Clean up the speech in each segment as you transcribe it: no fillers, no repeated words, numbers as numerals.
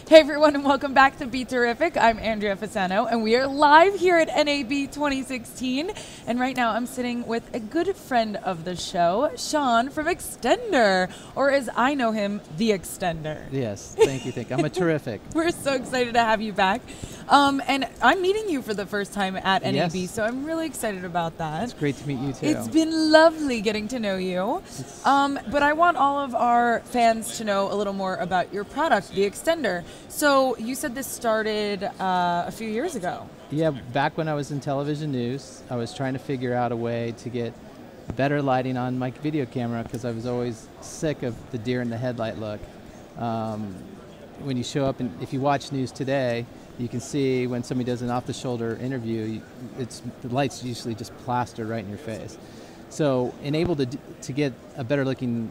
Hey everyone, and welcome back to BeTerrific. I'm Andrea Fasano, and we are live here at NAB 2016. And right now I'm sitting with a good friend of the show, Shawn from Xtender, or as I know him, the Xtender. Yes, thank you. I'm a terrific. We're so excited to have you back. And I'm meeting you for the first time at NAB, Yes. so I'm really excited about that. It's great to meet you too. It's been lovely getting to know you. But I want all of our fans to know a little more about your product, the Xtender. So you said this started a few years ago. Yeah, back when I was in television news, I was trying to figure out a way to get better lighting on my video camera because I was always sick of the deer in the headlight look. When you show up, and if you watch news today, you can see when somebody does an off-the-shoulder interview, the light's usually just plastered right in your face. So, enabled to get a better-looking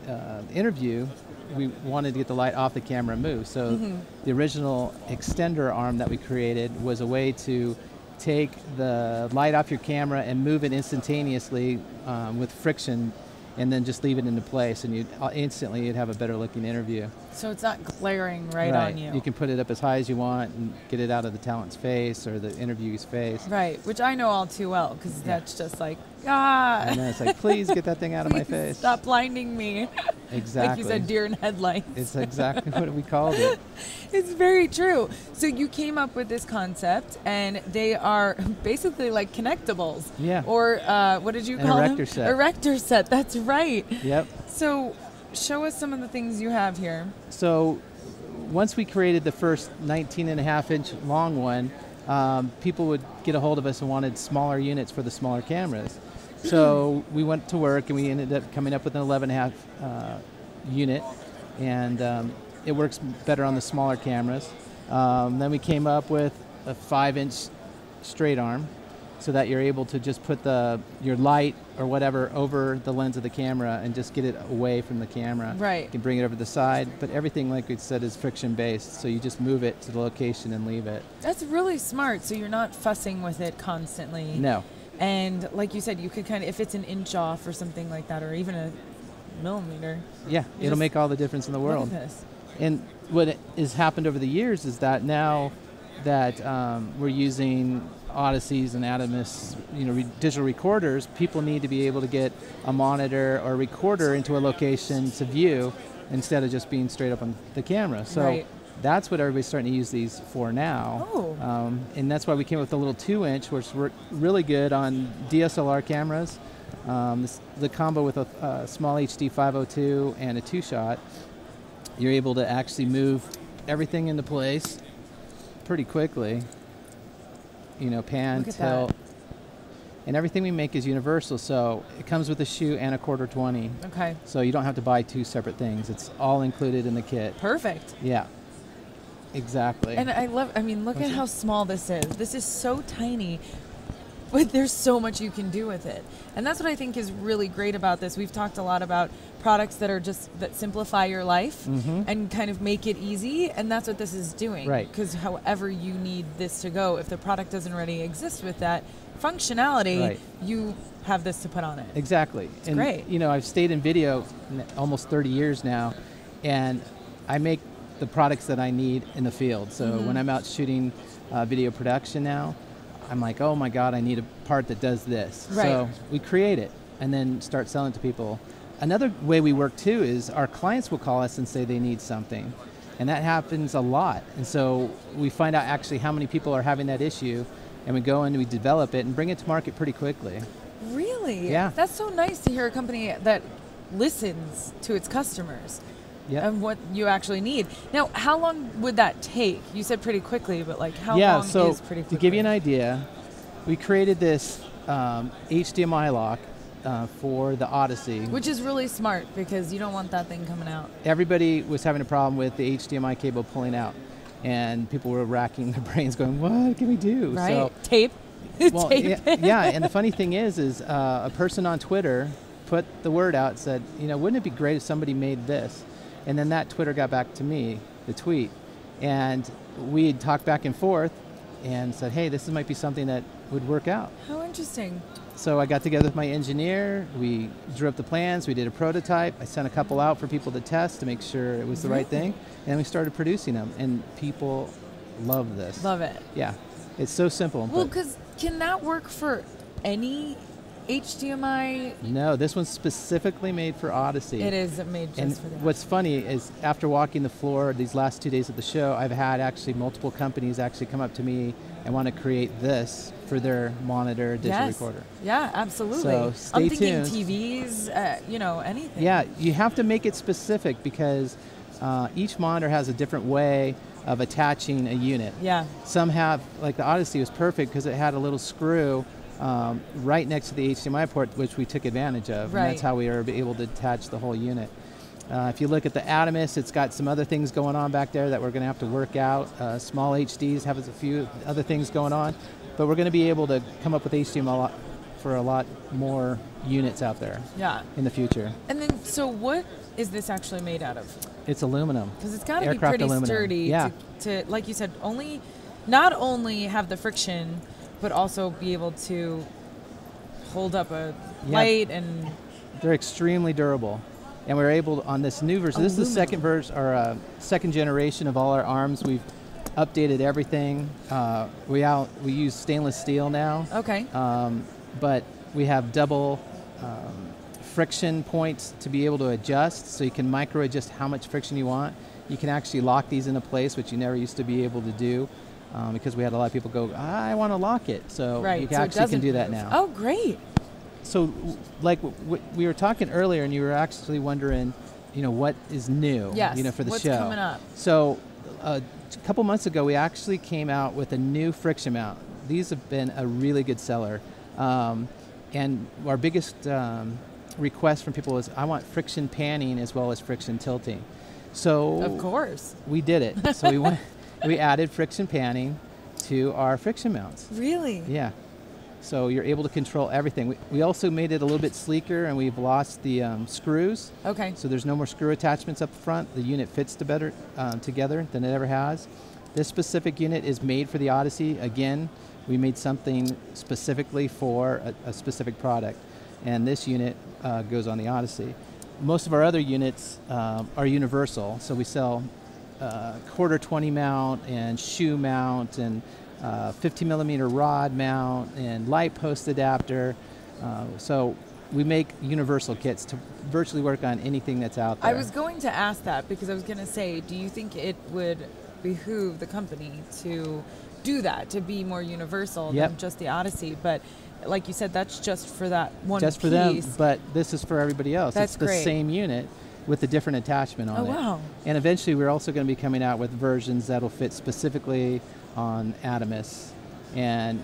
interview, we wanted to get the light off the camera and move. So, the original Xtender arm that we created was a way to take the light off your camera and move it instantaneously with friction, and then just leave it into place, and you'd have a better-looking interview. So it's not glaring right on you. You can put it up as high as you want and get it out of the talent's face or the interviewee's face. Right, which I know all too well, because that's just like, ah. And then it's like, please get that thing out of my face. Stop blinding me. Exactly. Like you said, deer in headlights. It's exactly what we called it. It's very true. So you came up with this concept, and they are basically like connectables. Yeah. Or what did you call them? Erector set. Erector set, that's right. Yep. So show us some of the things you have here. So once we created the first 19.5-inch long one, people would get a hold of us and wanted smaller units for the smaller cameras. So we went to work and we ended up coming up with an 11.5 unit, and it works better on the smaller cameras. Then we came up with a 5-inch straight arm, so that you're able to just put your light or whatever over the lens of the camera and just get it away from the camera. Right. You can bring it over to the side, but everything, like we said, is friction based, so you just move it to the location and leave it. That's really smart, so you're not fussing with it constantly. No. And like you said, you could kind of, if it's an inch off or something like that, or even a millimeter. Yeah, it'll make all the difference in the world. Look at this. And what has happened over the years is that now that we're using Odysseys and Adamus, digital recorders, people need to be able to get a monitor or recorder into a location to view instead of just being straight up on the camera. So that's what everybody's starting to use these for now. Oh. And that's why we came with a little 2-inch, which works really good on DSLR cameras. The combo with a small HD 502 and a 2-shot, you're able to actually move everything into place pretty quickly. Pan, tilt, and everything we make is universal. So it comes with a shoe and a 1/4-20. Okay. So you don't have to buy 2 separate things. It's all included in the kit. Perfect. Yeah. Exactly. And look at how small this is. This is so tiny, but there's so much you can do with it. And that's what I think is really great about this. We've talked a lot about products that simplify your life and kind of make it easy, and that's what this is doing. Right. Because however you need this to go, if the product doesn't already exist with that functionality, you have this to put on it. Exactly. It's great. I've stayed in video almost 30 years now, and I make the products that I need in the field. So when I'm out shooting video production now, I'm like, oh my God, I need a part that does this. Right. So we create it and then start selling to people. Another way we work too is our clients will call us and say they need something. And that happens a lot. And so we find out actually how many people are having that issue, and we go and we develop it and bring it to market pretty quickly. Really? Yeah. That's so nice to hear a company that listens to its customers. Yep. And what you actually need. Now, how long would that take? You said pretty quickly, but like how long is pretty quickly? To give you an idea, we created this HDMI lock for the Odyssey. Which is really smart because you don't want that thing coming out. Everybody was having a problem with the HDMI cable pulling out, and people were racking their brains going, what can we do? Right, so, tape. Well, yeah, and the funny thing is a person on Twitter put the word out, said, wouldn't it be great if somebody made this? And then that Twitter got back to me, the tweet, and we had talked back and forth and said, hey, this might be something that would work out. How interesting. So I got together with my engineer. We drew up the plans. We did a prototype. I sent a couple out for people to test to make sure it was the right thing. And we started producing them. And people love this. Love it. Yeah. It's so simple. Well, because can that work for any HDMI? No, this one's specifically made for Odyssey. It is made just and for that. What's funny is after walking the floor these last 2 days of the show, I've had actually multiple companies actually come up to me and want to create this for their monitor digital recorder. Yeah, absolutely. So stay I'm thinking tuned. TVs, you know, anything. Yeah, you have to make it specific because each monitor has a different way of attaching a unit. Yeah. Some have, like the Odyssey was perfect because it had a little screw right next to the HDMI port, which we took advantage of. Right. And that's how we were able to attach the whole unit. If you look at the Atomus, it's got some other things going on back there that we're going to have to work out. Small HDs have a few other things going on, but we're going to be able to come up with HDMI for a lot more units out there in the future. And then, so what is this actually made out of? It's aluminum. Because it's got to be pretty sturdy to, like you said, not only have the friction, but also be able to hold up a light and... They're extremely durable. And we're able to, on this new version, this is the second version, or second generation of all our arms. We've updated everything. We use stainless steel now. Okay. But we have double friction points to be able to adjust, so you can micro adjust how much friction you want. You can actually lock these into place, which you never used to be able to do, because we had a lot of people go, I want to lock it. So you actually can do that now. Oh, great. So, like we were talking earlier, and you were actually wondering, what is new, for the what's show. Coming up? So, a couple months ago, we actually came out with a new friction mount. These have been a really good seller, and our biggest request from people was, I want friction panning as well as friction tilting. So, of course, we did it. So we added friction panning to our friction mounts. Really? Yeah. So you're able to control everything. We also made it a little bit sleeker, and we've lost the screws. Okay. So there's no more screw attachments up front. The unit fits together than it ever has. This specific unit is made for the Odyssey. Again, we made something specifically for a specific product, and this unit goes on the Odyssey. Most of our other units are universal, so we sell quarter 20 mount and shoe mount and 50 millimeter rod mount and light post adapter. So we make universal kits to virtually work on anything that's out there. I was going to ask that because I was going to say, do you think it would behoove the company to do that, to be more universal than just the Odyssey? But like you said, that's just for that one piece. Just for them, but this is for everybody else. That's it's the same unit with a different attachment on it. Oh, wow. And eventually we're also going to be coming out with versions that'll fit specifically on Atomus and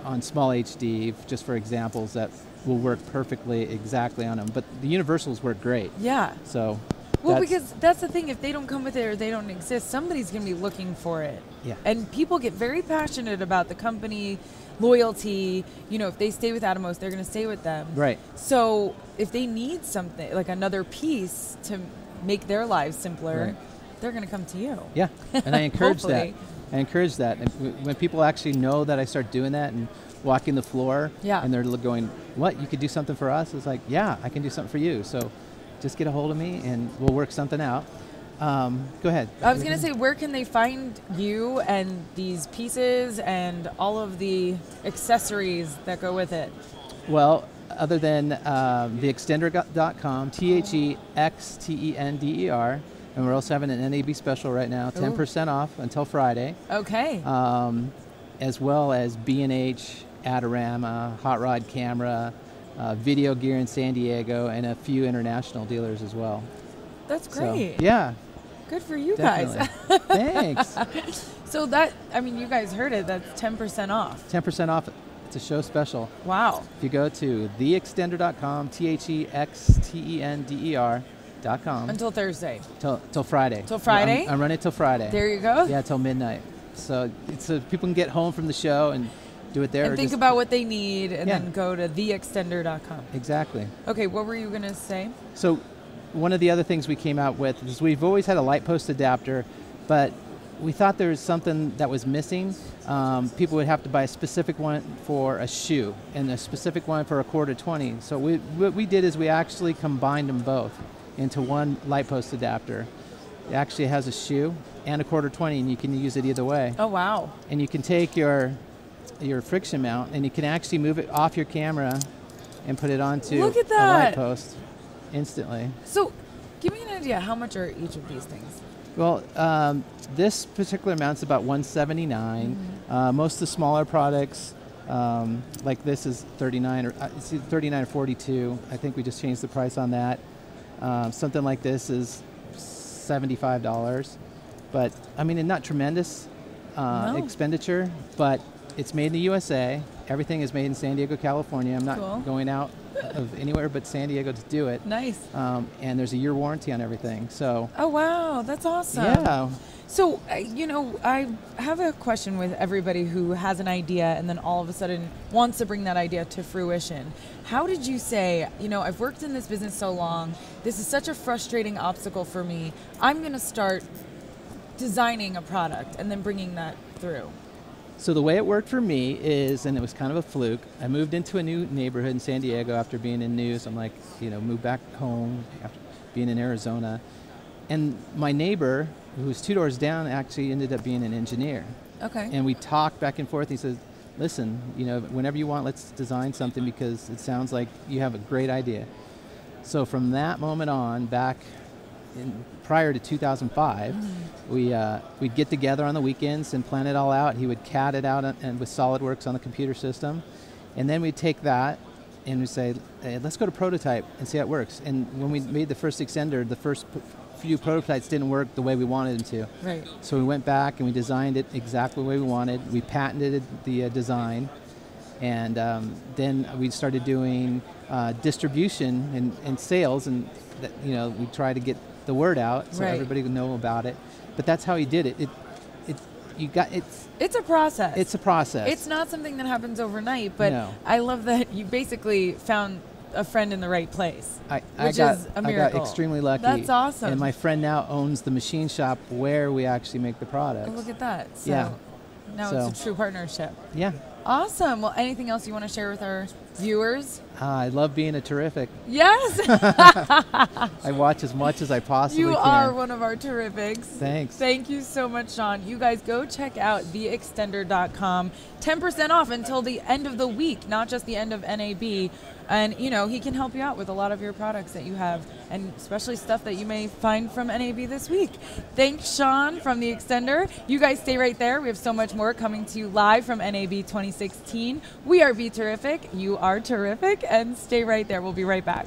on small HD, just for examples that will work perfectly exactly on them. But the universals work great. Yeah. So. Well, because that's the thing. If they don't come with it or they don't exist, somebody's going to be looking for it. Yeah. And people get very passionate about the company, loyalty. If they stay with Atomos, they're going to stay with them. Right. So if they need something, like another piece to make their lives simpler, they're going to come to you. Yeah. And I encourage that. I encourage that. And when people actually know that I start doing that and walking the floor, and they're going, what, you could do something for us? It's like, yeah, I can do something for you. So just get a hold of me and we'll work something out. Go ahead. I was going to say, where can they find you and these pieces and all of the accessories that go with it? Well, other than thextender.com, THEXTENDER, and we're also having an NAB special right now, 10% off until Friday. Okay. As well as B&H, Adorama, Hot Rod Camera, video gear in San Diego, and a few international dealers as well. That's great. So, yeah. Good for you Definitely. guys. Thanks. So you guys heard it. That's 10% off. 10% off. It's a show special. Wow. If you go to thextender.com, THEXTENDER.com. Until Thursday. Till Friday. Till Friday? I'm running till Friday. There you go. Yeah, till midnight. So people can get home from the show and do it there. And think about what they need and then go to thextender.com. Exactly. Okay, what were you going to say? So one of the other things we came out with is we've always had a light post adapter, but we thought there was something that was missing. People would have to buy a specific one for a shoe and a specific one for a quarter 20. So what we did is we actually combined them both into one light post adapter. It actually has a shoe and a quarter 20, and you can use it either way. Oh, wow. And you can take your friction mount, and you can actually move it off your camera and put it onto Look at a that. light post instantly. So give me an idea, how much are each of these things? Well, this particular mount's about $179. Most of the smaller products, like this, is $39 or it's either $39 or $42. I think we just changed the price on that. Something like this is $75. But I mean, not tremendous expenditure, but it's made in the USA. Everything is made in San Diego, California. I'm not going out of anywhere but San Diego to do it. Nice. And there's a year warranty on everything. So. Oh, wow, that's awesome. Yeah. So, you know, I have a question with everybody who has an idea and then all of a sudden wants to bring that idea to fruition. How did you say, you know, I've worked in this business so long, this is such a frustrating obstacle for me, I'm going to start designing a product and then bringing that through? So the way it worked for me is, and it was kind of a fluke, I moved into a new neighborhood in San Diego after being in news. I'm like, you know, moved back home after being in Arizona. And my neighbor, who was 2 doors down, actually ended up being an engineer. Okay. And we talked back and forth. He says, listen, you know, whenever you want, let's design something because it sounds like you have a great idea. So from that moment on, back prior to 2005, we'd get together on the weekends and plan it all out. He would CAD it out and with SolidWorks on the computer system. And then we'd take that and we'd say, hey, let's go to prototype and see how it works. And when we made the first Xtender, the first few prototypes didn't work the way we wanted them to. Right. So we went back and we designed it exactly the way we wanted. We patented the design. And then we started doing distribution and sales, and that, you know, we tried to get the word out so everybody would know about it. But that's how he did it. It's a process. It's a process. It's not something that happens overnight, but No. I love that you basically found a friend in the right place, which is a miracle. I got extremely lucky. That's awesome. And my friend now owns the machine shop where we actually make the products. Oh, look at that. So Yeah. now it's a true partnership. Yeah. Awesome. Well, anything else you want to share with our viewers? I love being a Terrific. Yes. I watch as much as I possibly can. You are one of our Terrifics. Thanks. Thank you so much, Shawn. You guys go check out thextender.com. 10% off until the end of the week, not just the end of NAB. And, you know, he can help you out with a lot of your products that you have, and especially stuff that you may find from NAB this week. Thanks, Shawn from the Xtender. You guys stay right there. We have so much more coming to you live from NAB 2016. We are BeTerrific. You are terrific. And stay right there. We'll be right back.